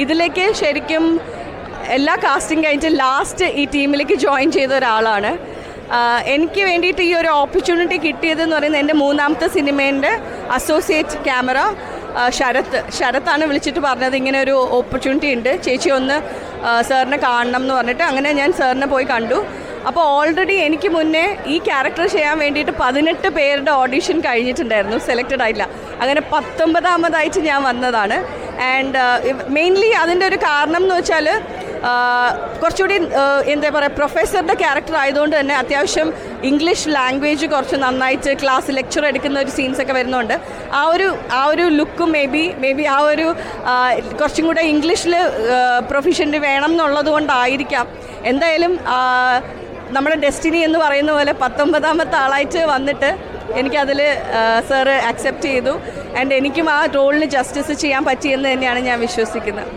ഇതിലേക്ക് ശരിക്കും എല്ലാ കാസ്റ്റിംഗ് കഴിഞ്ഞിട്ട് ലാസ്റ്റ് ഈ ടീമിലേക്ക് ജോയിൻ ചെയ്ത ഒരാളാണ്. എനിക്ക് വേണ്ടിയിട്ട് ഈ ഒരു ഓപ്പർച്യൂണിറ്റി കിട്ടിയതെന്ന് പറയുന്നത് എൻ്റെ മൂന്നാമത്തെ സിനിമേൻ്റെ അസോസിയേറ്റ് ക്യാമറ ശരത്താണ് വിളിച്ചിട്ട് പറഞ്ഞത് ഇങ്ങനെ ഒരു ഓപ്പർച്യൂണിറ്റി ഉണ്ട്, ചേച്ചി ഒന്ന് സാറിനെ കാണണം എന്ന് പറഞ്ഞിട്ട്. അങ്ങനെ ഞാൻ സാറിനെ പോയി കണ്ടു. അപ്പോൾ ഓൾറെഡി എനിക്ക് മുന്നേ ഈ ക്യാരക്ടർ ചെയ്യാൻ വേണ്ടിയിട്ട് 18 പേരുടെ ഓഡിഷൻ കഴിഞ്ഞിട്ടുണ്ടായിരുന്നു, സെലക്റ്റഡ് ആയില്ല. അങ്ങനെ 19ാമതായിട്ട് ഞാൻ വന്നതാണ്. ആൻഡ് മെയിൻലി അതിൻ്റെ ഒരു കാരണം എന്ന് വെച്ചാൽ കുറച്ചുകൂടി എന്താ പറയുക, പ്രൊഫസറുടെ ക്യാരക്ടർ ആയതുകൊണ്ട് തന്നെ അത്യാവശ്യം ഇംഗ്ലീഷ് ലാംഗ്വേജ് കുറച്ച് നന്നായിട്ട് ക്ലാസ് ലെക്ചർ എടുക്കുന്ന ഒരു സീൻസൊക്കെ വരുന്നുണ്ട്. ആ ഒരു ലുക്കും മേ ബി ആ ഒരു കുറച്ചും കൂടെ ഇംഗ്ലീഷിൽ പ്രൊഫിഷ്യൻ്റ് വേണം എന്നുള്ളത് കൊണ്ടായിരിക്കാം. എന്തായാലും നമ്മുടെ ഡെസ്റ്റിനി എന്ന് പറയുന്ന പോലെ 19ാമത്തെ ആളായിട്ട് വന്നിട്ട് എനിക്കതിൽ സാറ് അക്സെപ്റ്റ് ചെയ്തു. ആൻഡ് എനിക്കും ആ റോളിന് ജസ്റ്റിസ് ചെയ്യാൻ പറ്റിയെന്ന് തന്നെയാണ് ഞാൻ വിശ്വസിക്കുന്നത്.